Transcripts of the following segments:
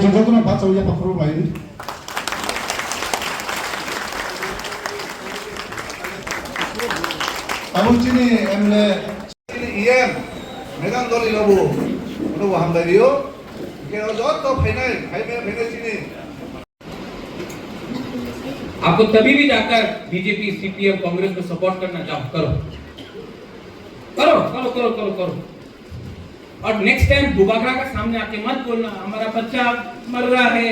정도는 받자 우리 앞으로 봐야 돼. 아버지니 엠레 이엠 매장 돌리려고 그러고 한 말이요. 그래서 또 페널 페널지니 आपको तभी भी जाकर बीजेपी सीपीएम कांग्रेस को सपोर्ट करना चाहो करो करो करो करो करो करो और नेक्स्ट टाइम बुबागरा का सामने आके मत बोलना हमारा बच्चा मर रहा है,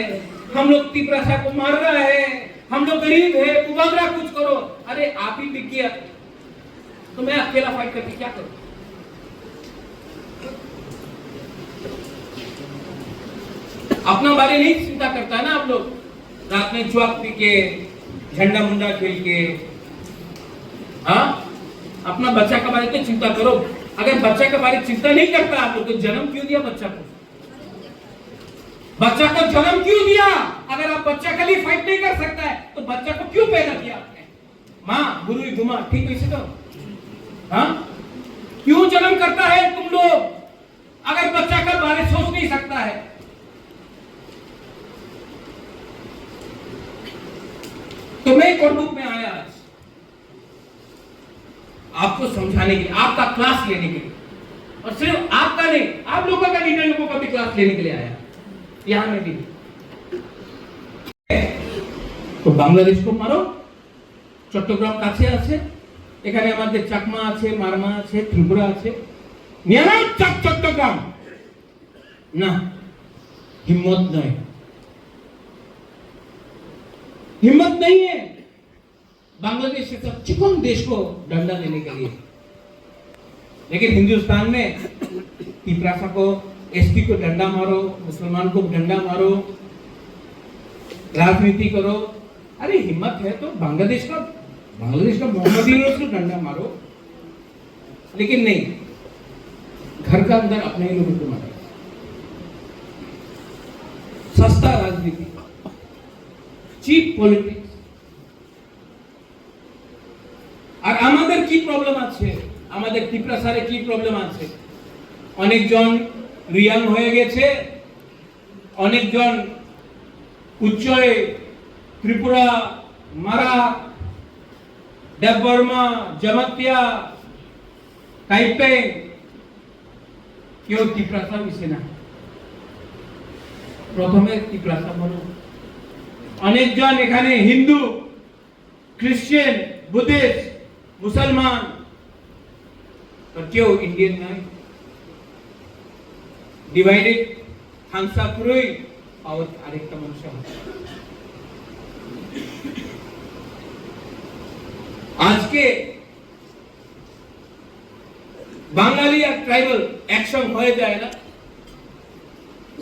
हम लोग तिपरासा को मार रहा है, हम लोग गरीब है, बुबागरा कुछ करो। अरे आप ही बिक गया तो मैं अकेला फाइट करके क्या करूं? अपना बारे नहीं चिंता करता है ना आप लोग, रात में चुआक पी के झंडा मुंडा खेल के। हाँ, अपना बच्चा का बारे तो चिंता करो। अगर बच्चा के बारे में चिंता नहीं करता आप लोग तो जन्म क्यों दिया बच्चा को? बच्चा को जन्म क्यों दिया? अगर आप बच्चा के लिए फाइट नहीं कर सकता है तो बच्चा को क्यों पैदा किया आपने? माँ गुरु घुमा ठीक वैसे तो हाँ, क्यों जन्म करता है तुम लोग अगर बच्चा का बारे सोच नहीं सकता है? तो मैं कोर्ट में आया आज आपको समझाने के लिए, आपका क्लास लेने के लिए, और सिर्फ आपका नहीं, आप लोगों का लीडर लोगों का भी क्लास लेने के लिए आया यहां में भी। तो बांग्लादेश को मारो, চট্টগ্রাম কাছে আছে, এখানে আমাদের চাকমা আছে, মারমা আছে, ত্রিপুরা আছে, নিয়ে নাও চট্টগ্রাম না, हिम्मत नहीं, हिम्मत नहीं है बांग्लादेश से चिकन देश को डंडा देने के लिए। लेकिन हिंदुस्तान में तिपरासा को एसपी को डंडा मारो, मुसलमान को डंडा मारो, राजनीति करो। अरे हिम्मत है तो बांग्लादेश का मोहम्मदी रोज को डंडा मारो, लेकिन नहीं, घर का अंदर अपने ही लोगों को मारो। सस्ता राजनीति, चीप पॉलिटिक्स। আর আমাদের কি প্রবলেম আছে, আমাদের ত্রিপুরাসারে কি প্রবলেম আছে? অনেকজন রিয়াং হয়ে গেছে, অনেকজন উচ্চয়ে ত্রিপুরা, মারা, দেববর্মা, জমাতিয়া, কাইপে, কেউ ত্রিপুরাসা মিশে না। প্রথমে ত্রিপুরাসা বলো। অনেকজন এখানে হিন্দু, খ্রিস্টান, বুদ্ধিস্ট, मुसलमान, और क्यों इंडियन नहीं? डिवाइडेड हांसा क्रुई और आरेकटा मनुष्य। आज के बांगाली या ट्राइबल एक्शन हो जाएगा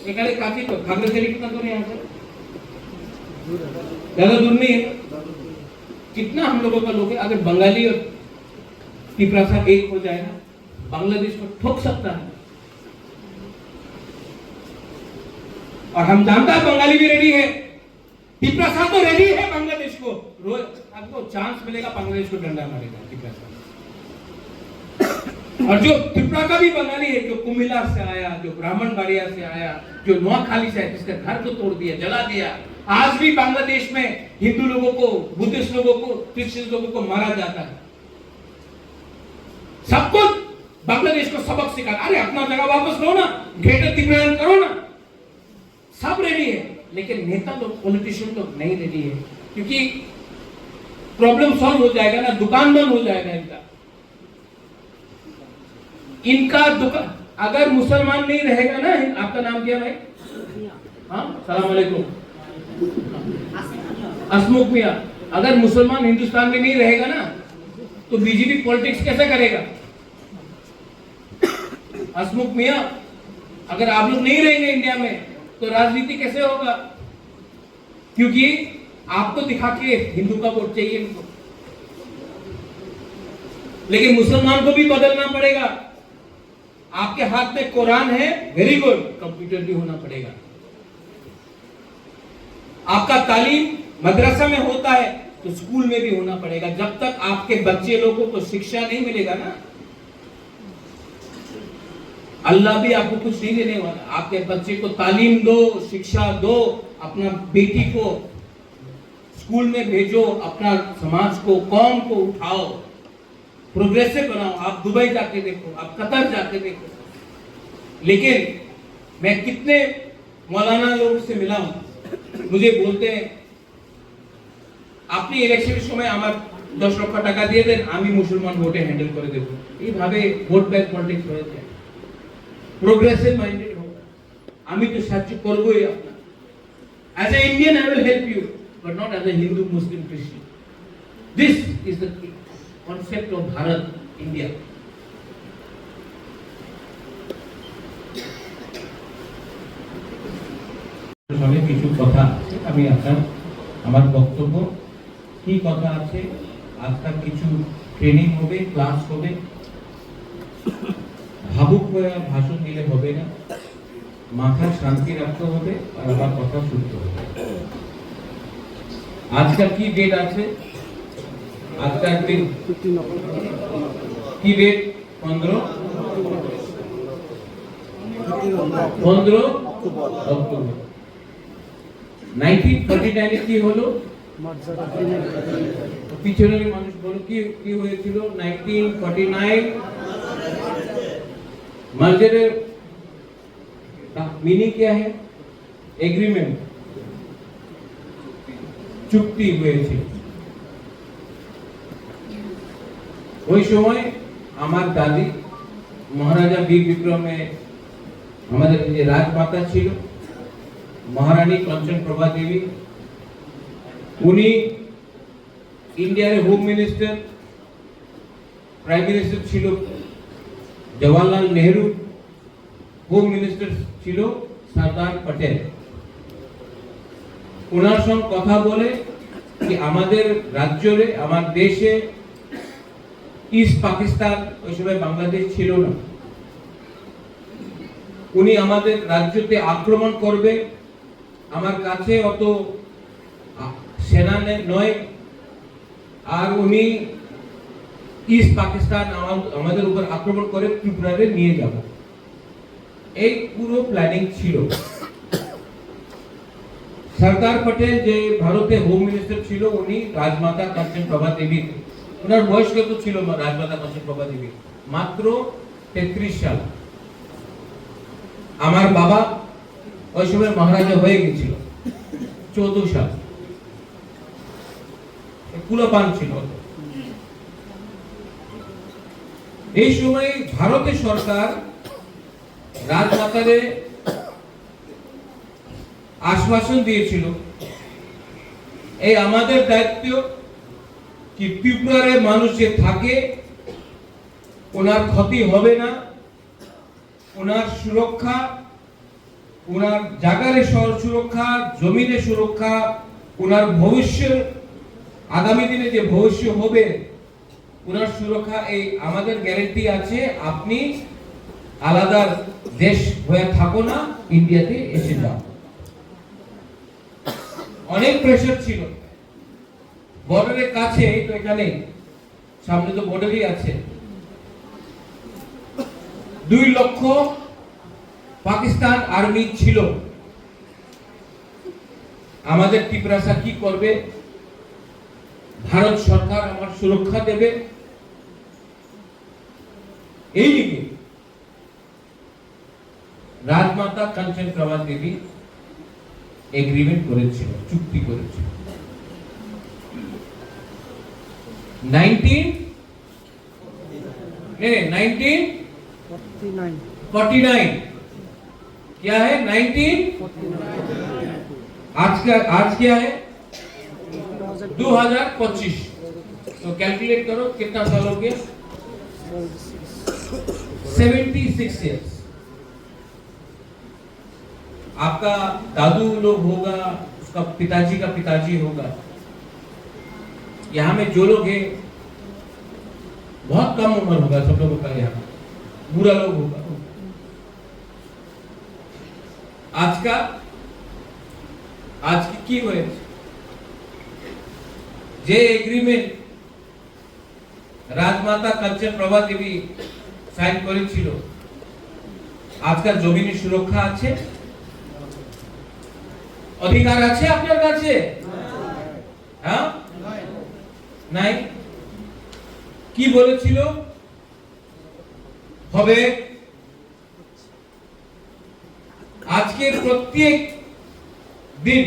এখানে কাছে তো খাগড়াছড়ি कितना दूर है यहाँ से? ज्यादा दूर नहीं है। कितना हम लोगों का लोग है, अगर बंगाली और तिपरासा एक हो जाए ना, बांग्लादेश को ठोक सकता है। और हम जानता है बंगाली भी रेडी है, तिपरासा तो रेडी है बांग्लादेश को, रोज आपको चांस मिलेगा बांग्लादेश को डंडा मारेगा तिपरासा। और जो त्रिपुरा का भी बंगाली है, जो कुमिल्ला से आया, जो ब्राह्मण बाड़िया से आया, जो नोआखाली से आया, जिसका घर को तोड़ दिया, जला दिया, आज भी बांग्लादेश में हिंदू लोगों को, बुद्धिस्ट लोगों को, क्रिश्चियन लोगों को मारा जाता है। सबको बांग्लादेश को सबक सिखा, अरे अपना जगह वापस लो ना, ग्रेटर त्रिपुरा करो ना। सब रेडी है, लेकिन नेता लोग, पॉलिटिशियन लोग नहीं रेडी है, क्योंकि प्रॉब्लम सॉल्व हो जाएगा ना, दुकान बंद हो जाएगा इनका दुकान। अगर मुसलमान नहीं रहेगा ना, आपका नाम क्या भाई? हाँ, सलाम अलैकुम, हसमुख मियां। अगर मुसलमान हिंदुस्तान में नहीं रहेगा ना तो बीजेपी पॉलिटिक्स कैसे करेगा? हसमुख मियां, अगर आप लोग नहीं रहेंगे इंडिया में तो राजनीति कैसे होगा? क्योंकि आपको दिखा के हिंदू का वोट चाहिए इनको, लेकिन मुसलमान को भी बदलना पड़ेगा। आपके हाथ में कुरान है, वेरी गुड, कंप्यूटर भी होना पड़ेगा। आपका तालीम मदरसा में होता है तो स्कूल में भी होना पड़ेगा। जब तक आपके बच्चे लोगों को शिक्षा नहीं मिलेगा ना, अल्लाह भी आपको कुछ नहीं देने वाला। आपके बच्चे को तालीम दो, शिक्षा दो, अपना बेटी को स्कूल में भेजो, अपना समाज को, कौम को उठाओ, प्रोग्रेसिव बनाओ। आप दुबई जाके देखो, आप कतर जाके देखो। लेकिन मैं कितने मौलाना लोगों से मिला हूं, मुझे बोलते हैं আপনি ইলেকশনের সময় আমার 10 লক্ষ টাকা দিয়ে দেন, আমি মুসলমান ভোটে হ্যান্ডেল করে দেব। এইভাবে ভোট ব্যাংক পলিটিক্স হয়ে যায়। প্রোগ্রেসিভ মাইন্ডেড হোক, আমি তো সাহায্য করবই আপনার। As a Indian I will help you, but not as a Hindu, Muslim, খ্রিস্টান। This is the concept of Bharat, India. সঙ্গে কিছু কথা আছে, আমি আপনার আমার বক্তব্য কি কথা আছে, আজকাল কিছু ট্রেনিং হবে, ক্লাস হবে, ভাবুক হয়ে ভাষণ দিলে হবে না, মাথা শান্তি রাখতে হবে আর আমার কথা শুনতে হবে। আজকাল কি ডেট আছে? আজকাল দিন কি ডেট? 15 অক্টোবর 1949 কি হলো? পিছনের মানুষ বলো কি কি হয়েছিল? 1949 मर्जर मीनिंग क्या है? एग्रीमेंट, চুক্তি হয়েছিল। ওই সময় আমার দাদি মহারাজা বীর বিক্রমে আমাদের যে রাজমাতা ছিল মহারানী কাঞ্চন প্রভা দেবী, উনি ইন্ডিয়ার হোম মিনিস্টার, প্রাইম মিনিস্টার ছিল জওয়াহরলাল নেহরু, হোম মিনিস্টার ছিল সরদার পটেল। ওনার সঙ্গে কথা বলে কি আমাদের রাজ্যে, আমার দেশে ইস্ট পাকিস্তান, ওই সময় বাংলাদেশ ছিল না, উনি আমাদের রাজ্যতে আক্রমণ করবে, আমার কাছে অত সেনা নয়, আর উনি ইস্ট পাকিস্তান আমাদের উপর আক্রমণ করে ত্রিপুরারে নিয়ে যাব, এই পুরো প্ল্যানিং ছিল। সরদার পটেল যে ভারতে হোম মিনিস্টার ছিল, উনি রাজমাতা কাঞ্চন প্রভা দেবী, ওনার বয়স কত ছিল রাজমাতা কাঞ্চন প্রভা দেবী? মাত্র 33 সাল। আমার বাবা ওই সময় মহারাজা হয়ে গেছিল 14 সাল, কুলাপান ছিল। এই সময় ভারতের সরকার রাজমাতারে আশ্বাসন দিয়েছিল, এই আমাদের দায়িত্ব কি ত্রিপুরারে মানুষ যে থাকে ওনার ক্ষতি হবে না, ওনার সুরক্ষা, ওনার জায়গার সুরক্ষা, জমিনের সুরক্ষা, ওনার ভবিষ্যৎ, আগামী দিনে যে ভবিষ্য হবে ওনার সুরক্ষা, এই আমাদের গ্যারান্টি আছে। আপনি আলাদা দেশ হয়ে থাকো না, ইন্ডিয়াতে এসে যাও। অনেক প্রেসার ছিল, বর্ডারের কাছে, তো এখানে সামনে তো বর্ডারই আছে। 2 লক্ষ পাকিস্তান আর্মি ছিল। আমাদের ত্রিপুরা কি করবে? ভারত সরকার আমার সুরক্ষা দেবে, এই দিকে রাজমাতা কাঞ্চন প্রভা দেবী এগ্রিমেন্ট করেছিল, চুক্তি করেছিল। 1949 क्या है? 1949 आज क्या है? 2025। तो कैलकुलेट करो कितना साल हो गया? 76 ईयर्स। आपका दादू लोग होगा, उसका पिताजी का पिताजी होगा, यहाँ में जो लोग हैं बहुत कम उम्र होगा सब लोगों का, यहाँ बुरा लोग होगा। आज की हुए যে এগ্রিমেন্ট রাজমাতা কাঞ্চন প্রভা দেবী সাইন করেছিল, আজকাল জমিনের সুরক্ষা আছে, অধিকার আছে আপনার কাছে? হ্যাঁ, নাই। কি বলেছিল হবে? আজকের প্রত্যেক দিন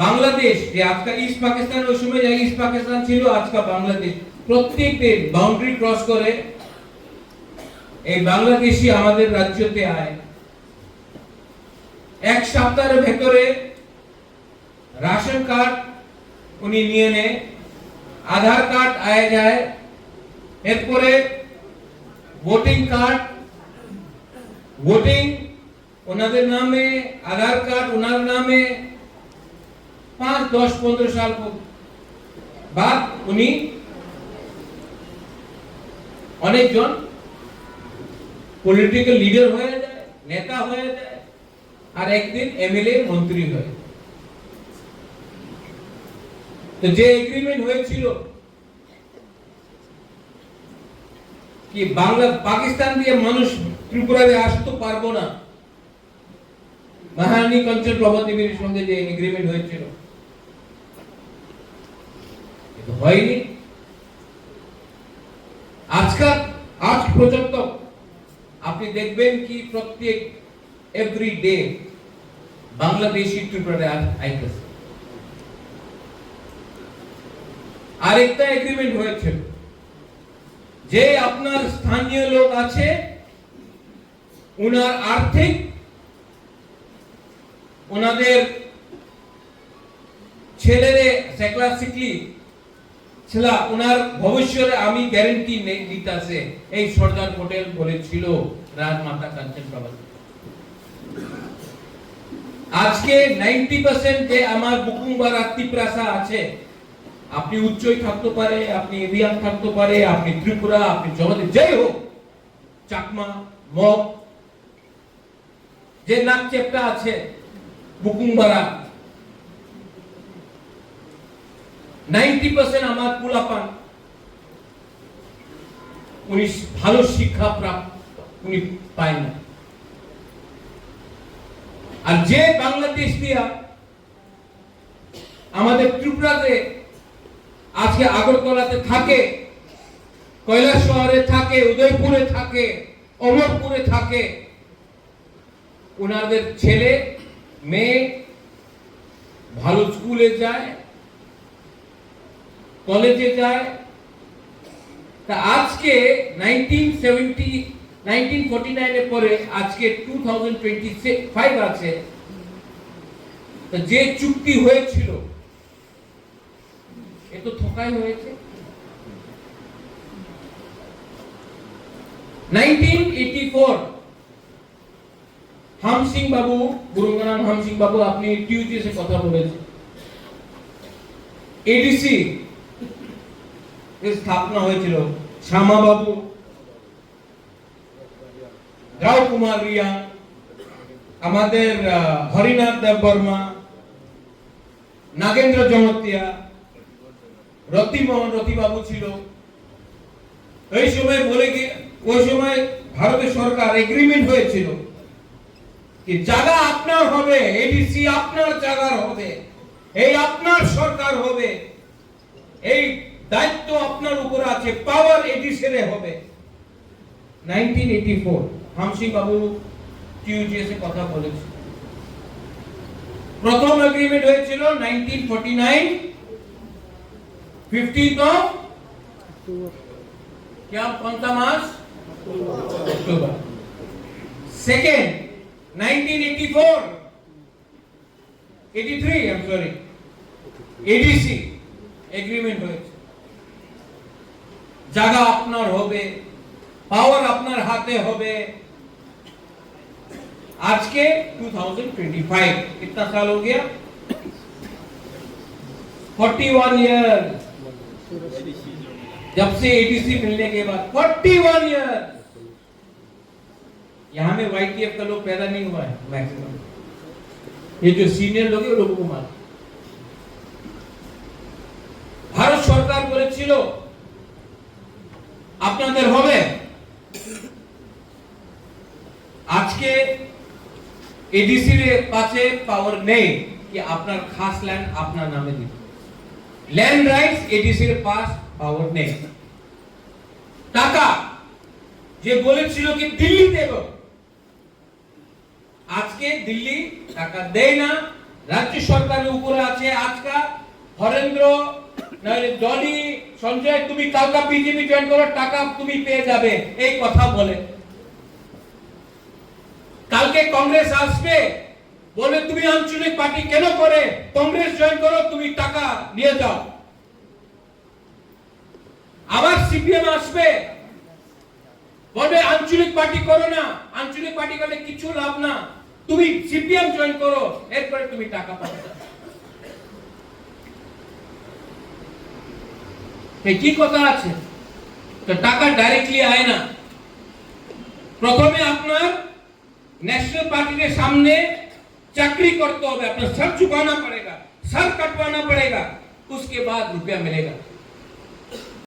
বাংলাদেশ, যে আজকাল ইস্ট পাকিস্তান, ওই সময় ইস্ট পাকিস্তান ছিল, আজকাল বাংলাদেশ, প্রত্যেক দিন বাউন্ডারি ক্রস করে এই বাংলাদেশি আমাদের রাজ্যতে আয়। এক সপ্তাহের ভেতরে রাশন কার্ড উনি নিয়ে নেয়, আধার কার্ড আয় যায়, এরপরে ভোটিং কার্ড, ভোটিং ওনাদের নামে, আধার কার্ড ওনার নামে। 5, 10, 15 সাল বাদ উনি অনেকজন পলিটিক্যাল লিডার হয়ে যায়, নেতা হয়ে যায়, আর একদিন এমএলএ মন্ত্রী হয়। তো যে এগ্রিমেন্ট হয়েছিল কি বাংলা পাকিস্তান দিয়ে মানুষ ত্রিপুরাতে আসতে পারবো না, মহারানী কাঞ্চন প্রভা দেবীর সঙ্গে যে এগ্রিমেন্ট হয়েছিল, এটা হয়নি। আজ পর্যন্ত আপনি দেখবেন কি প্রত্যেক এভরি ডে বাংলাদেশি ত্রিপুরাতে আইতেছে। আরেকটা এগ্রিমেন্ট হয়েছে, যে আপনার স্থানীয় লোক আছে উনার আর্থিক, ওনাদের ছেলেরে সেক্লাসিকলি ছেলা, ওনার ভবিষ্যতে আমি গ্যারান্টি দিতেছে, এই সর্দার পটেল বলেছিল রাজমাতা কাঞ্চন প্রভা। আজকে 90% যে আমার বুকুংবারা ত্রিপ্রাসা আছে, আপনি উচ্চই থাকতে পারে, আপনি এভিয়ান থাকতে পারে, আপনি ত্রিপুরা, আপনি জগতে যাই হোক, চাকমা, মগ, যে নাক চেপটা আছে বুকুংবারা, 90% আমার পুলাপান উনি ভালো শিক্ষা প্রাপ্ত উনি পায় না। আর যে বাংলাদেশ দিয়া আমাদের ত্রিপুরাতে আজকে আগরতলাতে থাকে, কৈলাস শহরে থাকে, উদয়পুরে থাকে, অমরপুরে থাকে, ওনাদের ছেলে মেয়ে ভালো স্কুলে যায়, কলেজে যায়। তা আজকে 1949 এর পরে আজকে 2025 আছে, তো যে চুক্তি হয়েছিল এ তো ঠকাই হয়েছে। 1984 হাম সিং বাবু, গুরুঙ্গানাম হাম সিং বাবু, আপনি টিউটিএসে কথা বলেছেন, এডিসি স্থাপনা হয়েছিল, শ্যামা বাবু, রাও কুমার রিয়া, আমাদের হরিনাথ দেব বর্মা, নাগেন্দ্র জমতিয়া, রতিমোহন রতিবাবু ছিল। এই সময় বলে কি ওই সময় ভারতের সরকার এগ্রিমেন্ট হয়েছিল কি জায়গা আপনার হবে, এডিসি আপনার জায়গার হবে, এই আপনার সরকার হবে, এই দায়িত্ব আপনার উপর আছে, পাওয়ার এডিসির হবে। 1984 হামসিং বাবু টিউটিএস এ কথা বলেছে। প্রথম এগ্রিমেন্ট হয়েছিল 1949 15th of क्या कौन सा मास? अक्टूबर। Second 1984 83 I'm sorry ADC agreement হয়েছে, জায়গা আপনার হবে, পাওয়ার আপনার হাতে হবে। आज के 2025 कितना साल हो गया? 41 ईयर जब से एडीसी मिलने के बाद, 41 ईयर। यहां में वाईटीएफ का लोग पैदा नहीं हुआ है मैक्सिमम, ये जो सीनियर लोग हैं लोगों को मार। ভারত সরকার বলেছিল আপনাদের হবে, আজকে এডিসি এর কাছে পাওয়ার নেই কি আপনার খাস ল্যান্ড আপনার নামে দিতে, ল্যান্ড রাইটস এডিসি এর পাস পাওয়ার নেই। টাকা যে বলেছিল কি দিল্লি দেব, আজকে দিল্লি টাকা দেয় না, রাজ্য সরকারের উপরে আছে। আজকা হরেন্দ্র নাহলে ডলি সঞ্জয় তুমি কালকা বিজেপি জয়েন করো, টাকা তুমি পেয়ে যাবে, এই কথা বলে। কালকে কংগ্রেস আসবে বলে তুমি আঞ্চলিক পার্টি কেন করে কংগ্রেস জয়েন করো, তুমি টাকা নিয়ে যাও। আবার সিপিএম আসবে বলবে আঞ্চলিক পার্টি করো না, আঞ্চলিক পার্টি করলে কিছু লাভ না, তুমি সিপিএম জয়েন করো, এরপরে তুমি টাকা পাবে। এই কি কথা আছে? তো টাকা ডাইরেক্টলি আয় না। প্রথমে আপনার नेशनल पार्टी के सामने चाकरी करते हो, अपना सर झुकाना पड़ेगा, सर कटवाना पड़ेगा, उसके बाद रुपया मिलेगा।